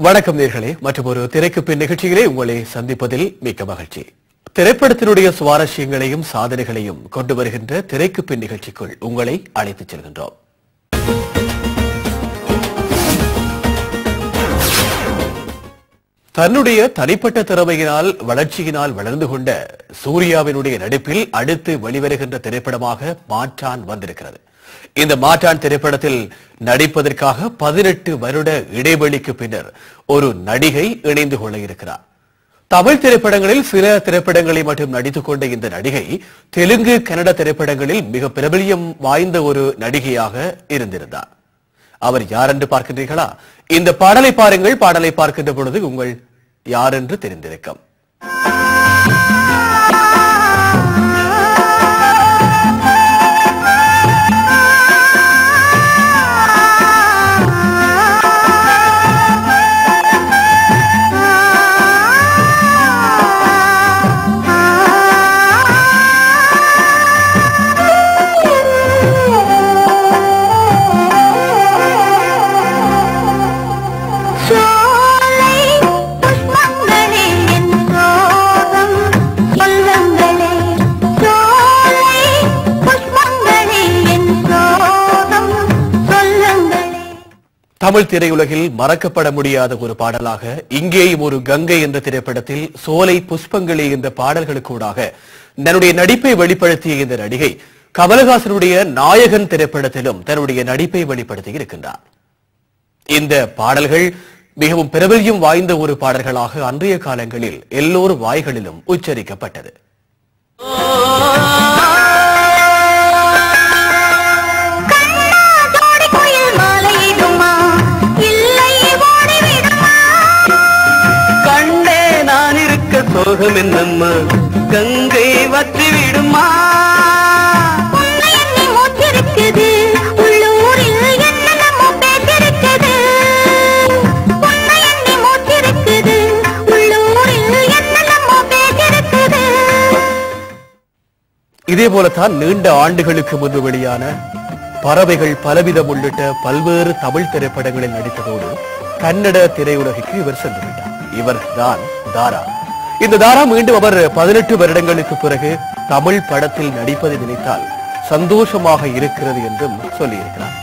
வணக்கம் நேர்களே, மற்றும் ஒரு திரைக்கு பின் நிகழ்ச்சியிலே உங்களை சந்திப்பதில் மிக்க மகிழ்ச்சி. திரைப்படத்தினுடைய சுவாரஸ்யங்களையும் சாதனைகளையும் கொண்டு வருகின்ற திரைக்கு பின் நிகழ்ச்சிக்குள் உங்களை அழைத்துச் செல்கின்றோம். தன்னுடைய தனிப்பட்ட திறமையினால் வளர்ச்சியினால் வளர்ந்து கொண்ட சூர்யாவினுடைய நடிப்பில் அடுத்து வெளிவருகின்ற திரைப்படமாக மாற்றான் வந்திருக்கிறது. இந்த மாற்றான் திரைப்படத்தில் நடிப்பதற்காக 18 வருட இடைவெளிக்கு பின்னர் ஒரு நடிகை இணைந்து கொள்ள இருக்கிறார். தமிழ் திரைப்படங்களில் சில திரைப்படங்களை மட்டும் நடித்துக் கொண்ட இந்த நடிகை தெலுங்கு, கன்னட திரைப்படங்களில் மிக பிரபல்யம் வாய்ந்த ஒரு நடிகையாக இருந்திருந்தார். அவர் யார் என்று பார்க்கின்றீர்களா? இந்த பாடலை பாருங்கள். பாடலை பார்க்கின்ற பொழுது உங்கள் யார் என்று தெரிந்திருக்கும். தமிழ் திரையுலகில் மறக்கப்பட முடியாத ஒரு பாடலாக இங்கேயும் ஒரு கங்கை என்ற திரைப்படத்தில் சோலை புஷ்பங்களே என்ற பாடல்களுக்கூடாக தன்னுடைய நடிப்பை வெளிப்படுத்திய இந்த நடிகை கமலஹாசனுடைய நாயகன் திரைப்படத்திலும் தன்னுடைய நடிப்பை வெளிப்படுத்தி இருக்கின்றார். இந்த பாடல்கள் மிகவும் பிரபல்யம் வாய்ந்த ஒரு பாடல்களாக அன்றைய காலங்களில் எல்லோர் வாய்களிலும் உச்சரிக்கப்பட்டது. சோகம் என்னம்மா கங்கை வற்றி விடுமா, மூச்சிருக்குது உள்ளூரில் என்னென்னமோ பேசிருக்குது, மூச்சிருக்குது உள்ளூரில் என்னென்னமோ பேசிருக்குது. இதே போலத்தான் நீண்ட ஆண்டுகளுக்கு முன்பு வெளியான பறவைகள் பலவிதம் உள்ளிட்ட பல்வேறு தமிழ் திரைப்படங்களில் நடித்ததோடு கன்னட திரையுலகிற்கு இவர் சென்றுவிட்டார். இவர் தான் தாரா. இந்த தாரா மீண்டும் அவர் 18 வருடங்களுக்கு பிறகு தமிழ் படத்தில் நடிப்பதை நினைத்தால் சந்தோஷமாக இருக்கிறது என்றும் சொல்லியிருக்கிறார்.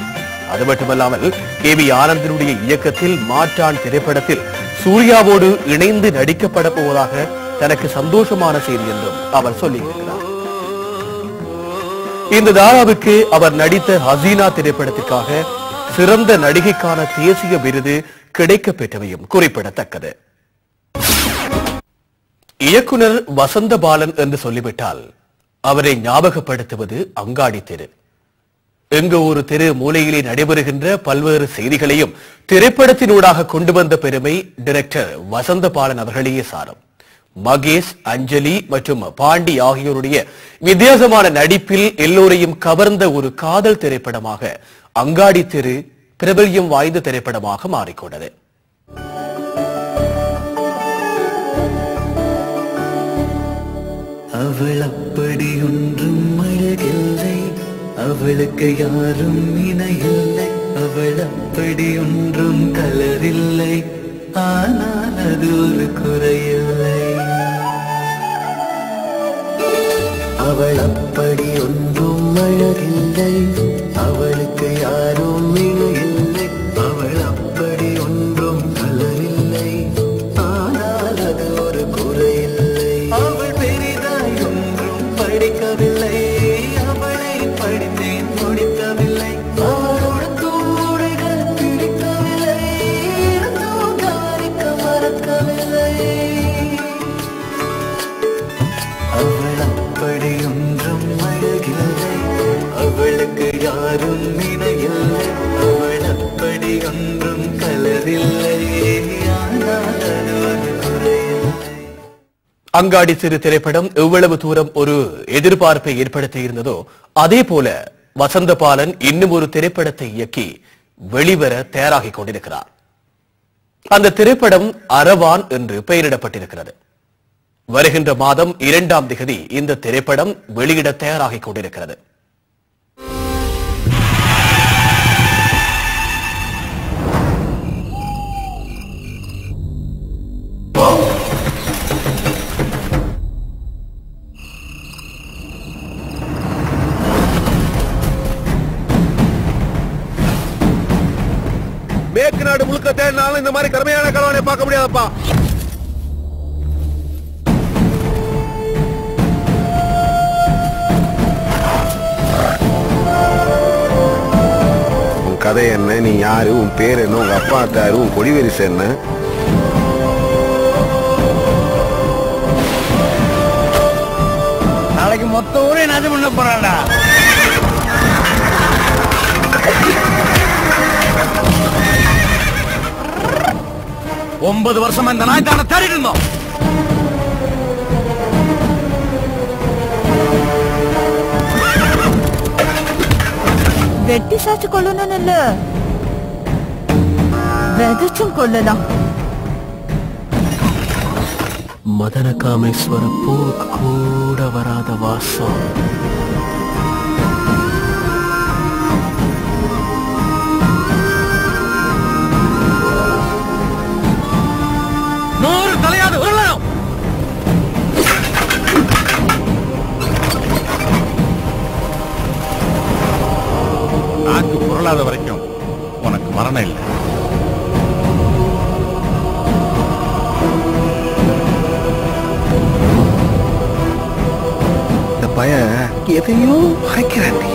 அது மட்டுமல்லாமல் கே.வி. ஆனந்தனுடைய இயக்கத்தில் மாற்றான் திரைப்படத்தில் சூர்யாவோடு இணைந்து நடிக்கப்பட போவதாக தனக்கு சந்தோஷமான செய்தி என்றும் அவர் சொல்லியிருக்கிறார். இந்த தாராவுக்கு அவர் நடித்த ஹசீனா திரைப்படத்திற்காக சிறந்த நடிகைக்கான தேசிய விருது கிடைக்கப் பெற்றவையும் குறிப்பிடத்தக்கது. இயக்குனர் வசந்த பாலன் என்று சொல்லிவிட்டால் அவரை ஞாபகப்படுத்துவது அங்காடி தெரு. எங்க ஒரு தெரு மூலையிலே நடைபெறுகின்ற பல்வேறு செய்திகளையும் திரைப்படத்தினூடாக கொண்டு வந்த பெருமை டைரக்டர் வசந்த பாலன் அவர்களையே சாரும். மகேஷ், அஞ்சலி மற்றும் பாண்டி ஆகியோருடைய வித்தியாசமான நடிப்பில் எல்லோரையும் கவர்ந்த ஒரு காதல் திரைப்படமாக அங்காடி தெரு பிரபல்யம் வாய்ந்த திரைப்படமாக மாறிக்கொண்டது. அவள் அப்படி ஒன்றும் அழகில்லை, அவளுக்கு யாரும் இணையில்லை, அவள் அப்படி ஒன்றும் கலரில்லை, ஆனால் அது ஒரு குறையில்லை. அவள் அப்படி ஒன்றும் அழகில்லை, அவளுக்கு யாரும் இணையில்லை, அவள் அப்படி ஒன்றும் கலரில்லை, ஆனால் அது ஒரு குறையில்லை. அவள் படிக்கவில்லை, அவளை படித்தேன் முடிக்கவில்லை, அவளோட தூடைகள் பிடிக்கவில்லை, கவனிக்க மறக்கவில்லை. அவள் அப்படி ஒன்றும் அழகில்லை, அவளுக்கு யாரும் இணையில்லை, அவள் அப்படி ஒன்றும் கலரில்லை, ஆனால் அது ஒரு குறையில்லை. அங்காடி சிறு திரைப்படம் எவ்வளவு தூரம் ஒரு எதிர்பார்ப்பை ஏற்படுத்தி இருந்ததோ அதே போல வசந்த பாலன் இன்னும் ஒரு திரைப்படத்தை இயக்கி வெளிவர தயாராகிக் கொண்டிருக்கிறார். அந்த திரைப்படம் அரவான் என்று பெயரிடப்பட்டிருக்கிறது. வருகின்ற மாதம் 2ஆம் தேதி இந்த திரைப்படம் வெளியிட தயாராகிக் கொண்டிருக்கிறது. தமிழ்நாடு முழுக்க தேடினாலும் இந்த மாதிரி கருமையான கலவானை பார்க்க முடியாதப்பா. உன் கதை என்ன, நீ யாரு, உன் பேர் என்ன, உங்க அப்பா அத்தாரு, உன் கொடி வரிசை என்ன? நாளைக்கு மொத்த ஊரே நாசம் பண்ண போறான்டா. ஒன்பது வருஷமா இந்த நாய் தானே தேடிட்டு இருந்தோம். வெட்டி சாச்சு கொள்ளணும் இல்ல, விதைச்சும் கொள்ளலாம். மதன காமேஸ்வர பூக்கு கூட வராத வாசம். நூறு தலையாது உருளணும். நாக்கு புரளாத வரைக்கும் உனக்கு மரணம் இல்லை. இந்த பையன் எதையோ மறைக்கிறாண்டி.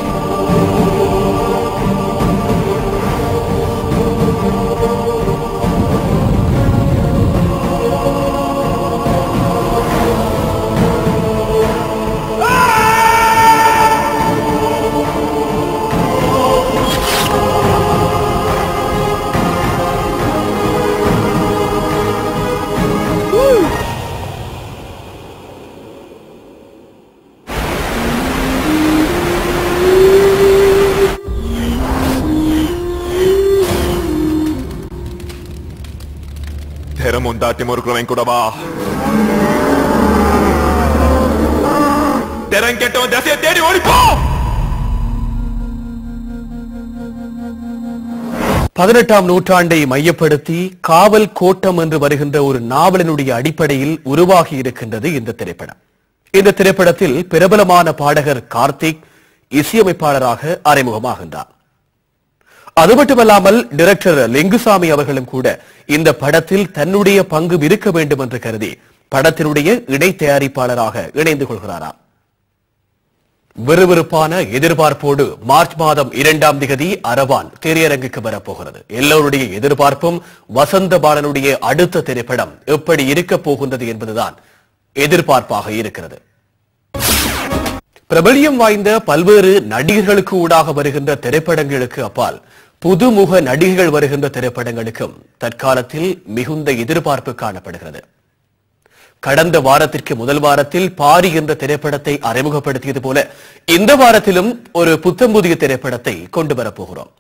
ಮುಂದಾತಿ ಮುರುಕುವೆಂ ಕೂಡವಾ தெரங் கெட்டவன் திசையை தேடி ஓடிப்போ. 18ஆம் நூற்றாண்டை மையப்படுத்தி காவல் கோட்டம் என்று வருகின்ற ஒரு நாவலினுடைய அடிப்படையில் உருவாகி இருக்கின்றது இந்த திரைப்படம். இந்த திரைப்படத்தில் பிரபலமான பாடகர் கார்த்திக் இசையமைப்பாளராக அறிமுகமாகின்றார். அது மட்டுமல்லாமல் டைரக்டர் லிங்குசாமி அவர்களும் கூட இந்த படத்தில் தன்னுடைய பங்கு இருக்க வேண்டும் என்று கருதி படத்தினுடைய இணை தயாரிப்பாளராக இணைந்து கொள்கிறாராம். விறுவிறுப்பான எதிர்பார்ப்போடு மார்ச் மாதம் 2ஆம் தேதி அரவான் திரையரங்குக்கு வரப்போகிறது. எல்லோருடைய எதிர்பார்ப்பும் வசந்த பாலனுடைய அடுத்த திரைப்படம் எப்படி இருக்க போகின்றது என்பதுதான் எதிர்பார்ப்பாக இருக்கிறது. பிரபல்யம் வாய்ந்த பல்வேறு நடிகர்களுக்கு ஊடாக வருகின்ற திரைப்படங்களுக்கு அப்பால் புதுமுக நடிகைகள் வருகின்ற திரைப்படங்களுக்கும் தற்காலத்தில் மிகுந்த எதிர்பார்ப்பு காணப்படுகிறது. கடந்த வாரத்திற்கு முதல் வாரத்தில் பாரி என்ற திரைப்படத்தை அறிமுகப்படுத்தியது போல இந்த வாரத்திலும் ஒரு புத்தம் புதிய திரைப்படத்தை கொண்டு வரப்போகிறோம்.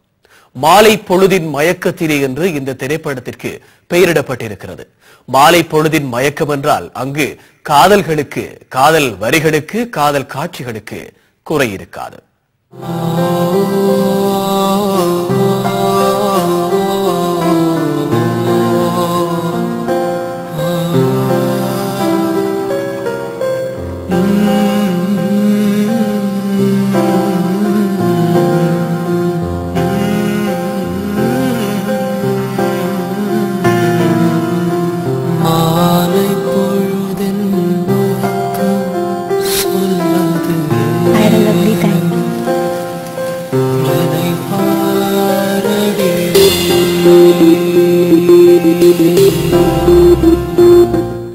மாலை பொழுதின் மயக்கத்திலே என்று இந்த திரைப்படத்திற்கு பெயரிடப்பட்டிருக்கிறது. மாலை பொழுதின் மயக்கம் என்றால் அங்கு காதல்களுக்கு, காதல் வரிகளுக்கு, காதல் காட்சிகளுக்கு குறை இருக்காது.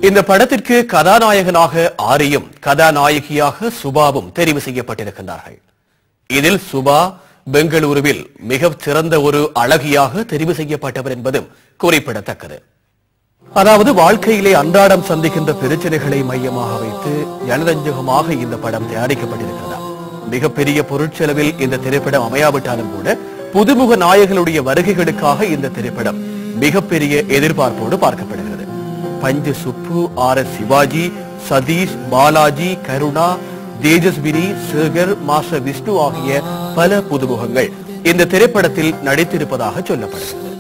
இந்த படத்திற்கு கதாநாயகனாக ஆரியும் கதாநாயகியாக சுபாவும் தெரிவு செய்யப்பட்டிருக்கின்றார்கள். இதில் சுபா பெங்களூருவில் மிக சிறந்த ஒரு அழகியாக தெரிவு செய்யப்பட்டவர் என்பதும் குறிப்பிடத்தக்கது. அதாவது வாழ்க்கையிலே அன்றாடம் சந்திக்கின்ற பிரச்சனைகளை மையமாக வைத்து ஜனரஞ்சகமாக இந்த படம் தயாரிக்கப்பட்டிருக்கிறது. மிகப்பெரிய பொருட்செலவில் இந்த திரைப்படம் அமையாவிட்டாலும் கூட புதுமுக நாயகர்களுடைய வருகைகளுக்காக இந்த திரைப்படம் மிகப்பெரிய எதிர்பார்ப்போடு பார்க்கப்படுகிறது. பஞ்சு சுப்பு, ஆர்.எஸ். சிவாஜி, சதீஷ், பாலாஜி, கருணா, தேஜஸ்வினி, சேகர், மாஸ்டர் விஷ்ணு ஆகிய பல புதுமுகங்கள் இந்த திரைப்படத்தில் நடித்திருப்பதாக சொல்லப்படுகிறது.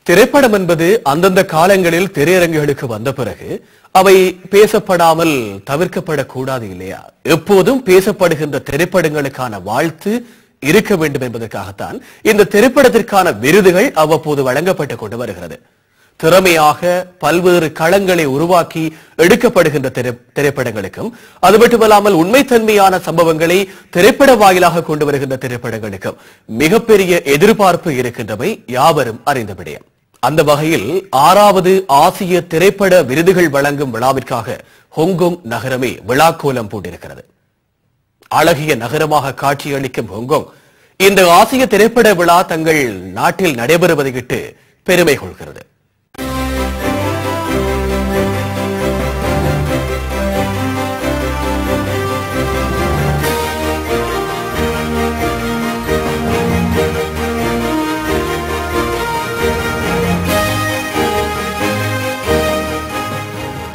திரைப்படம் என்பது அந்தந்த காலங்களில் திரையரங்குகளுக்கு வந்த பிறகு அவை பேசப்படாமல் தவிர்க்கப்படக்கூடாது இல்லையா? எப்போதும் பேசப்படுகின்ற திரைப்படங்களுக்கான வாழ்த்து இருக்க வேண்டும் என்பதற்காகத்தான் இந்த திரைப்படத்திற்கான விருதுகள் அவ்வப்போது வழங்கப்பட்டுக் கொண்டு வருகிறது. திறமையாக பல்வேறு களங்களை உருவாக்கி எடுக்கப்படுகின்ற திரைப்படங்களுக்கும் அது மட்டுமல்லாமல் உண்மைத்தன்மையான சம்பவங்களை திரைப்பட வாயிலாக கொண்டு வருகின்ற திரைப்படங்களுக்கும் மிகப்பெரிய எதிர்பார்ப்பு இருக்கின்றவை யாவரும் அறிந்த விடயம். அந்த வகையில் 6வது ஆசிய திரைப்பட விருதுகள் வழங்கும் விழாவிற்காக ஹாங்காங் நகரமே விழாக்கோலம் பூண்டிருக்கிறது. அழகிய நகரமாக காட்சியளிக்கும் ஹாங்காங் இந்த ஆசிய திரைப்பட விழா தங்கள் நாட்டில் நடைபெறுவதையிட்டு பெருமை கொள்கிறது.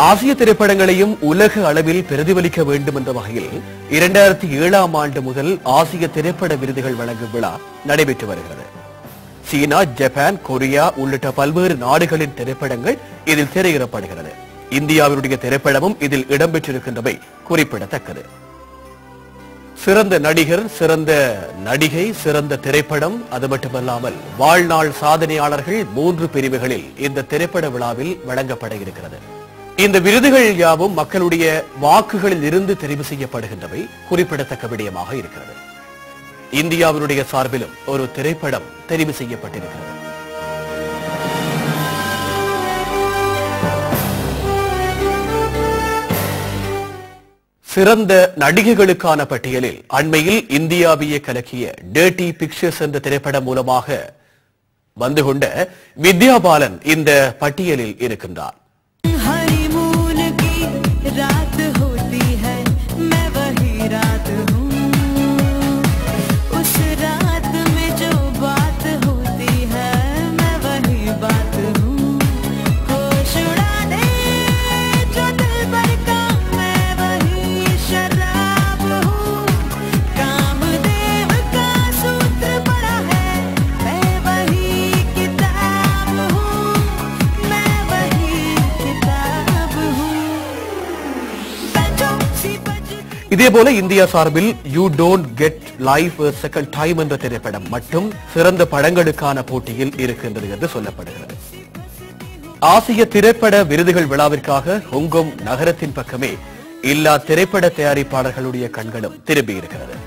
ஆசிய திரைப்படங்களையும் உலக அளவில் பிரதிபலிக்க வேண்டும் என்ற வகையில் 2007ஆம் ஆண்டு முதல் ஆசிய திரைப்பட விருதுகள் வழங்கும் விழா நடைபெற்று வருகிறது. சீனா, ஜப்பான், கொரியா உள்ளிட்ட பல்வேறு நாடுகளின் திரைப்படங்கள் இதில் திரையிடப்படுகிறது. இந்தியாவினுடைய திரைப்படமும் இதில் இடம்பெற்றிருக்கின்றவை குறிப்பிடத்தக்கது. சிறந்த நடிகர், சிறந்த நடிகை, சிறந்த திரைப்படம், அது மட்டுமல்லாமல் வாழ்நாள் சாதனையாளர்கள் 3 பிரிவுகளில் இந்த திரைப்பட விழாவில் வழங்கப்பட இருக்கிறது. இந்த விருதுகள் யாவும் மக்களுடைய வாக்குகளில் இருந்து தெரிவு செய்யப்படுகின்றவை குறிப்பிடத்தக்க விடயமாக இருக்கிறது. இந்தியாவினுடைய சார்பிலும் ஒரு திரைப்படம் தெரிவு செய்யப்பட்டிருக்கிறது. சிறந்த நடிகைகளுக்கான பட்டியலில் அண்மையில் இந்தியாவையே கலக்கிய டர்ட்டி பிக்சர்ஸ் என்ற திரைப்படம் மூலமாக வந்து கொண்ட வித்யா பாலன் இந்த பட்டியலில் இருக்கின்றார். रात होती है मैं वही रात हूँ, उस रात में जो बात होती है मैं वही बात हूँ, होश उड़ा दे जो दिल भर का मैं वही शराब हूँ, कामदेव का सूत्र बड़ा है मैं वही किताब हूँ, मैं वही किताब हूँ. இதேபோல இந்தியா சார்பில் you don't get life second time என்ற திரைப்படம் மட்டும் சிறந்த படங்களுக்கான போட்டியில் இருக்கின்றது என்று சொல்லப்படுகிறது. ஆசிய திரைப்பட விருதுகள் விழாவிற்காக ஹாங்காங் நகரத்தின் பக்கமே எல்லா திரைப்பட தயாரிப்பாளர்களுடைய கண்களும் திரும்பி இருக்கிறது.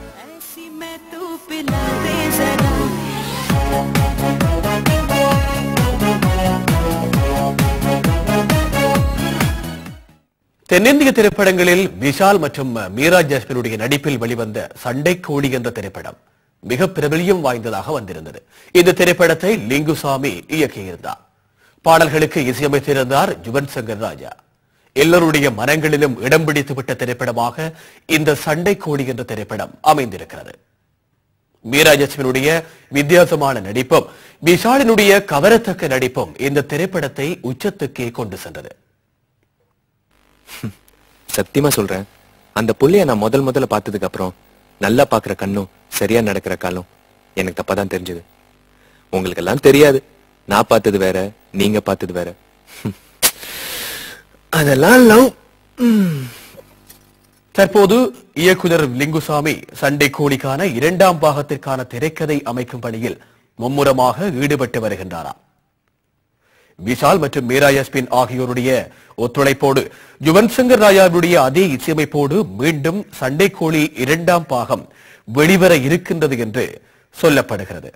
தென்னிந்திய திரைப்படங்களில் விஷால் மற்றும் மீரா ஜாஸ்மினுடைய நடிப்பில் வெளிவந்த சண்டைக்கோழி என்ற திரைப்படம் மிக பிரபல்யம் வாய்ந்ததாக வந்திருந்தது. இந்த திரைப்படத்தை லிங்குசாமி இயக்கியிருந்தார். பாடல்களுக்கு இசையமைத்திருந்தார் யுவன் சங்கர் ராஜா. எல்லோருடைய மனங்களிலும் இடம் பிடித்துவிட்ட திரைப்படமாக இந்த சண்டைக்கோழி என்ற திரைப்படம் அமைந்திருக்கிறது. மீரா ஜாஸ்மினுடைய வித்தியாசமான நடிப்பும் விஷாலினுடைய கவரத்தக்க நடிப்பும் இந்த திரைப்படத்தை உச்சத்துக்கே கொண்டு சென்றது. சத்தியமா சொல்றேன், அந்த புள்ளைய நான் முதல்ல பார்த்ததுக்கு அப்புறம் நல்லா பாக்குற கண்ணும் சரியா நடக்கிற காலம் எனக்கு தப்பாதான் தெரிஞ்சது. உங்களுக்கு எல்லாம் தெரியாது, நான் பார்த்தது வேற, நீங்க பார்த்தது வேற. அதெல்லாம் லவ். தற்போது இயக்குனர் லிங்குசாமி சண்டைக்கோழிக்கான 2ஆம் பாகத்திற்கான திரைக்கதை அமைக்கும் பணியில் மும்முரமாக ஈடுபட்டு வருகின்றாராம். விஷால் மற்றும் மீரா ஜாஸ்மின் ஆகியோருடைய ஒத்துழைப்போடு யுவன் சங்கர் ராஜாவுடைய அதே இசையமைப்போடு மீண்டும் சண்டைக்கோழி 2ஆம் பாகம் வெளிவர இருக்கின்றது என்று சொல்லப்படுகிறது.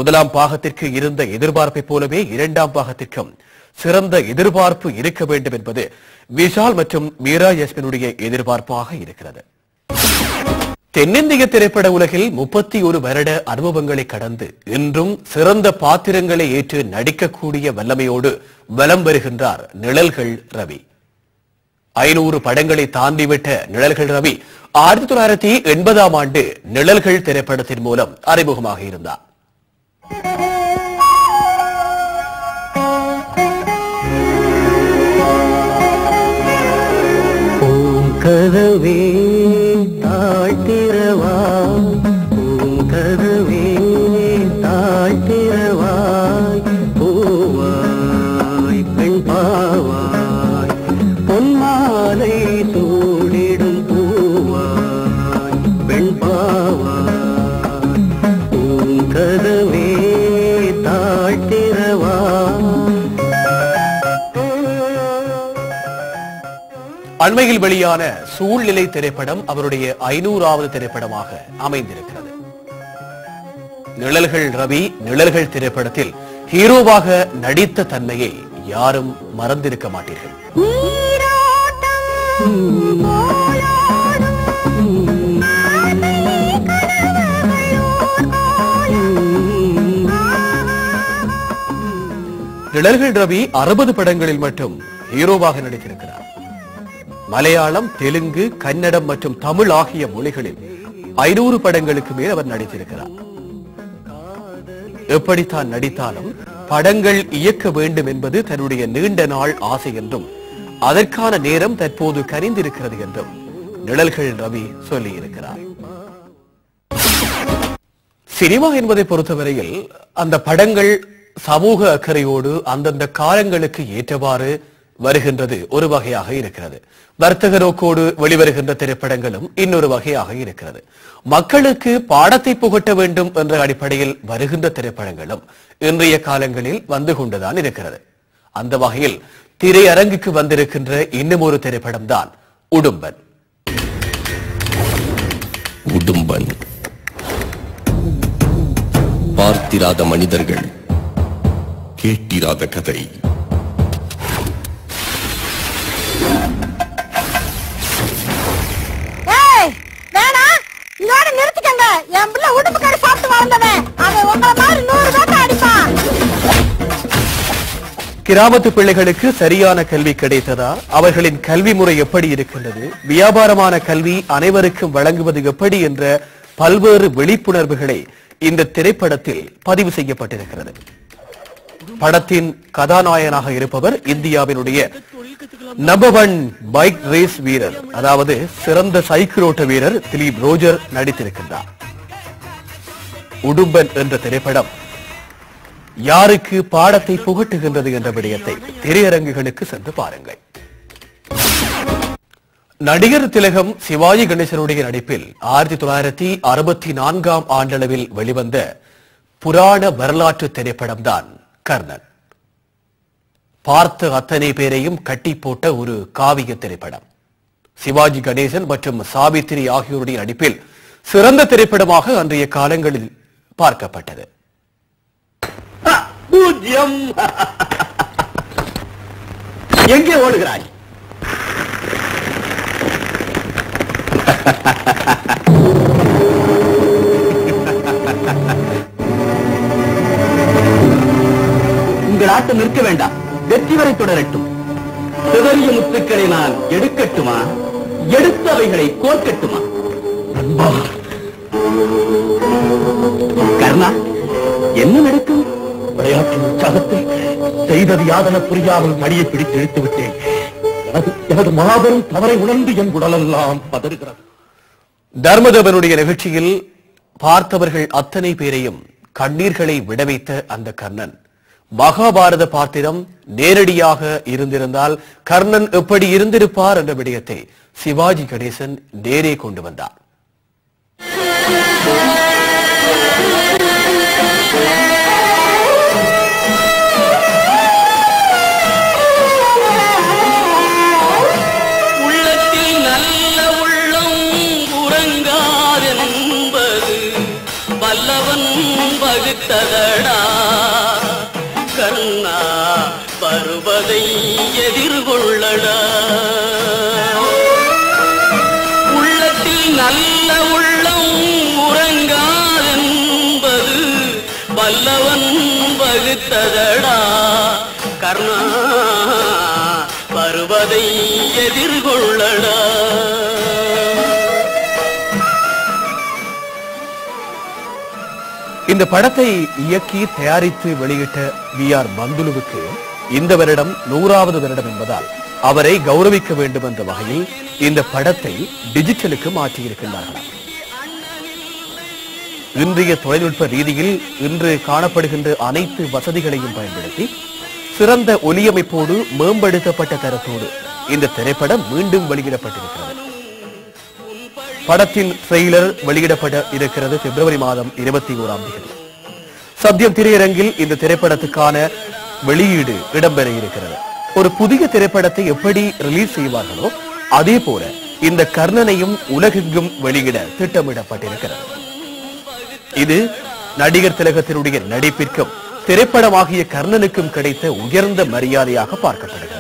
1ஆம் பாகத்திற்கு இருந்த எதிர்பார்ப்பை போலவே 2ஆம் பாகத்திற்கும் சிறந்த எதிர்பார்ப்பு இருக்க வேண்டும் என்பது விஷால் மற்றும் மீரா ஜாஸ்மினுடைய எதிர்பார்ப்பாக இருக்கிறது. தென்னிந்திய திரைப்பட உலகில் 31 வருட அனுபவங்களை கடந்து இன்றும் சிறந்த பாத்திரங்களை ஏற்று நடிக்கக்கூடிய வல்லமையோடு வலம் வருகின்றார் நிழல்கள் ரவி. 500 படங்களை தாண்டிவிட்ட நிழல்கள் ரவி 1980ஆம் ஆண்டு நிழல்கள் திரைப்படத்தின் மூலம் அறிமுகமாக இருந்தார். கதவே தாழ்த்திரவாய், கதவே தாழ்த்திரவாய், பூவாய் பெண் பாவாய், பொன்மாலை சூடிடும் பூவாய் பெண் பாவாய். அண்மையில் வெளியான சூழ்நிலை திரைப்படம் அவருடைய 500வது திரைப்படமாக அமைந்திருக்கிறது. நிழல்கள் ரவி நிழல்கள் திரைப்படத்தில் ஹீரோவாக நடித்த தன்மையை யாரும் மறந்திருக்க மாட்டீர்கள். நிழல்கள் ரவி 60 படங்களில் மட்டும் ஹீரோவாக நடித்திருக்கிறார். மலையாளம், தெலுங்கு, கன்னடம் மற்றும் தமிழ் ஆகிய மொழிகளில் 500 படங்களுக்கு மேல் அவர் நடித்திருக்கிறார். எப்படித்தான் நடித்தாலும் படங்கள் இயக்க வேண்டும் என்பது தன்னுடைய நீண்ட நாள் ஆசை என்றும் அதற்கான நேரம் தற்போது கனிந்திருக்கிறது என்றும் நிழல்கள் ரவி சொல்லியிருக்கிறார். சினிமா என்பதை பொறுத்தவரையில் அந்த படங்கள் சமூக அக்கறையோடு அந்தந்த காலங்களுக்கு ஏற்றவாறு வருகின்றது ஒரு வகையாக இருக்கிறது. வர்த்தக நோக்கோடு வெளிவருகின்ற திரைப்படங்களும் இன்னொரு வகையாக இருக்கிறது. மக்களுக்கு பாடத்தை புகட்ட வேண்டும் என்ற அடிப்படையில் வருகின்ற திரைப்படங்களும் இன்றைய காலங்களில் வந்து கொண்டுதான் இருக்கிறது. அந்த வகையில் திரையரங்குக்கு வந்திருக்கின்ற இன்னும் ஒரு திரைப்படம் தான் உடும்பன். உடும்பன் பார்த்திராத மனிதர்கள், கேட்டிராத கதை. கிராமத்து பிள்ளைகளுக்கு சரியான கல்வி கிடைத்ததா? அவர்களின் கல்வி முறை எப்படி இருக்கின்றது? வியாபாரமான கல்வி அனைவருக்கும் வழங்குவது எப்படி என்ற பல்வேறு விழிப்புணர்வுகளை இந்த திரைப்படத்தில் பதிவு செய்யப்பட்டிருக்கிறது. படத்தின் கதாநாயகனாக இருப்பவர் இந்தியாவினுடைய நம்பர் 1 பைக் ரேஸ் வீரர், அதாவது சிறந்த சைக்கிள் ஓட்ட வீரர் திலீப் ரோஜர் நடித்திருக்கின்றார். உடும்பன் என்ற திரைப்படம் யாருக்கு பாடத்தை புகட்டுகின்றது என்ற விடயத்தை திரையரங்குகளுக்கு சென்று பாருங்கள். நடிகர் திலகம் சிவாஜி கணேசனுடைய நடிப்பில் 1964ஆம் ஆண்டளவில் வெளிவந்த புராண வரலாற்று திரைப்படம் தான் கர்ணன். பார்த்த அத்தனை பேரையும் கட்டி போட்ட ஒரு காவிய திரைப்படம். சிவாஜி கணேசன் மற்றும் சாவித்திரி ஆகியோருடைய நடிப்பில் சிறந்த திரைப்படமாக அன்றைய காலங்களில் பார்க்கப்பட்டது. பூஜ்யம். எங்கே ஓடுகிறாய்? உங்கள் ஆட்டம் நிற்க வேண்டாம், வெற்றி வரை தொடரட்டும். சிதறிய முத்துக்களை நான் எடுக்கட்டுமா, எடுத்தவைகளை கோர்க்கட்டுமா? கர்ணா, என்ன நடக்கும்? விளையாட்டின் உற்சாகத்தில் செய்தது யாதன புரியாமல் மடியை பிடித்து இழுத்து விட்டேன். எனது மாபெரும் தவறை உணர்ந்து என் உடலெல்லாம் பதறுகிறது. தர்மதேவனுடைய நிகழ்ச்சியில் பார்த்தவர்கள் அத்தனை பேரையும் கண்ணீர்களை விடவைத்த அந்த கர்ணன் மகாபாரத பாத்திரம் நேரடியாக இருந்திருந்தால் கர்ணன் எப்படி இருந்திருப்பார் என்ற விடயத்தை சிவாஜி கணேசன் நேரே கொண்டு வந்தார். கர்ணா, வருவதை எதிர்கொள்ளடா. உள்ளத்தில் நல்ல உள்ளம் உறங்காதென்பது வல்லவன் வகுத்ததடா. கர்ணா, வருவதை எதிர்கொள்ளடா. இந்த படத்தை இயக்கி தயாரித்து வெளியிட்ட VR பந்துலுவுக்கு இந்த வருடம் 100வது வருடம் என்பதால் அவரை கௌரவிக்க வேண்டும் என்ற வகையில் இந்த படத்தை டிஜிட்டலுக்கு மாற்றியிருக்கின்றார்கள். இன்றைய தொழில்நுட்ப ரீதியில் இன்று காணப்படுகின்ற அனைத்து வசதிகளையும் பயன்படுத்தி சிறந்த ஒலியமைப்போடு மேம்படுத்தப்பட்ட தரத்தோடு இந்த திரைப்படம் மீண்டும் வெளியிடப்பட்டிருக்கிறது. படத்தின் ட்ரெய்லர் வெளியிடப்பட இருக்கிறது பிப்ரவரி மாதம் 21ஆம் தேதி. சத்யம் திரையரங்கில் இந்த திரைப்படத்துக்கான வெளியீடு இடம்பெற இருக்கிறது. ஒரு புதிய திரைப்படத்தை எப்படி ரிலீஸ் செய்வார்களோ அதே போல இந்த கர்ணனையும் உலகெங்கும் வெளியிட திட்டமிடப்பட்டிருக்கிறது. இது நடிகர் திலகத்தினுடைய நடிப்பிற்கும் திரைப்படமாகிய கர்ணனுக்கும் கிடைத்த உயர்ந்த மரியாதையாக பார்க்கப்படுகிறது.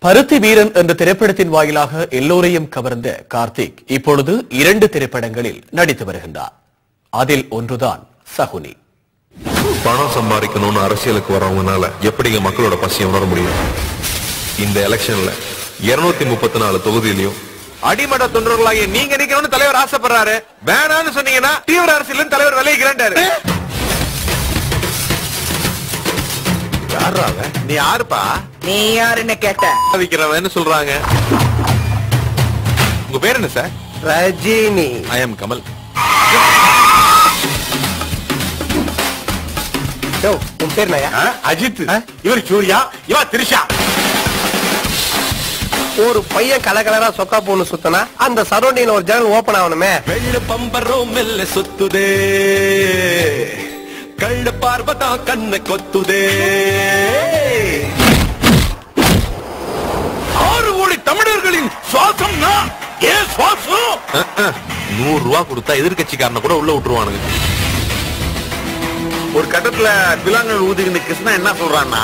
பருத்தி வீரன் என்ற திரைப்படத்தின் வாயிலாக எல்லோரையும் கவர்ந்த கார்த்திக் இப்பொழுது 2 திரைப்படங்களில் நடித்து வருகின்றார். அதில் ஒன்றுதான் சகுனி. பணம் சம்பாதிக்கணும்னு அரசியலுக்கு வரவங்கனால எப்படிங்க மக்களோட பசியை உணர முடியும்? இந்த எலெக்ஷன்ல 234 தொகுதியிலையும் அடிமட்ட தொண்டர்களாகிய நீங்க நிக்கணும்னு தலைவர் ஆசைப்படுறாரு. வேணான்னு சொன்னீங்கன்னா தீவிர அரசியல் தலைவர் விளையிக்கிறாரு. யாராவ? நீ யாருப்பா? நீ யாருன்னு கேட்ட விக்கிறவன்னு சொல்றாங்க. உங்க பேர் என்ன sir? Rajini. I am Kamal. உன் பேர் அஜித். இவர் சூர்யா, இவா திரிஷா. ஒரு பையன் கலகலரா சொக்கா போன்னு சுத்தனா அந்த சரௌண்டிங் ஒரு ஜன்னல் ஓபன் ஆகணுமே. வெள்ள பம்பரோ மெல்ல சுத்துதே, கள்ள பார்வதா கண்ண கொத்துதே. 6 கோடி தமிழர்களின் சுவாசம்னா ஏன் சுவாசம்? 100 ரூபாய் கொடுத்தா எதிர்கட்சிக்காரனை கூட உள்ள விட்டுருவானுங்க. ஒரு கட்டத்துல பிலாங்கல் ஊதிக்கிற கிருஷ்ணா என்ன சொல்றான்னா,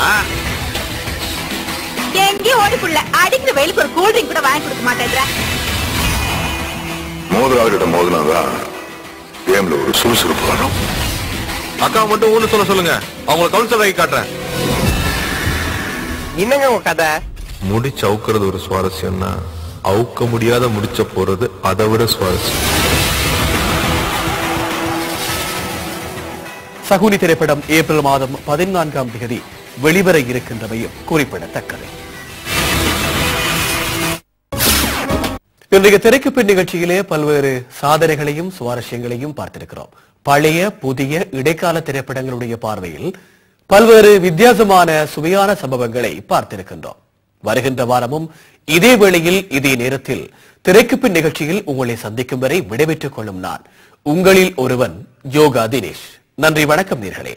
எங்கேயும் ஓடிப்புள்ள அடிக்கிற வெயிலுக்கு ஒரு கூல் ட்ரிங்க் கூட வாங்கி கொடுக்க மாட்டேங்கிற. மோதுகாரிட மோதினாதான் கேம்ல ஒரு சுறுசுறுப்பு வரும். அக்கா மட்டும் ஊன்னு சொல்லுங்க, அவங்களை கவுன்சிலர் ஆகி காட்டுறேன். என்னங்க உங்க கதை? முடிச்சு அவுக்கிறது ஒரு சுவாரஸ்யம்னா அவுக்க முடியாத முடிச்ச போறது அதை விட சுவாரஸ்யம். சகுனி திரைப்படம் ஏப்ரல் மாதம் 14ஆம் தேதி வெளிவர இருக்கின்றமையும் குறிப்பிடத்தக்கது. இன்றைய திரைக்கு பின் நிகழ்ச்சியிலே பல்வேறு சாதனைகளையும் சுவாரஸ்யங்களையும் பார்த்திருக்கிறோம். பழைய புதிய இடைக்கால திரைப்படங்களுடைய பார்வையில் பல்வேறு வித்தியாசமான சுவையான சம்பவங்களை பார்த்திருக்கின்றோம். வருகின்ற வாரமும் இதே வேளையில் இதே நேரத்தில் திரைக்கு பின் நிகழ்ச்சியில் உங்களை சந்திக்கும் வரை விடைபெற்றுக் கொள்ளும் நான் உங்களில் ஒருவன் யோகா தினேஷ். நன்றி, வணக்கம் நேயர்களே.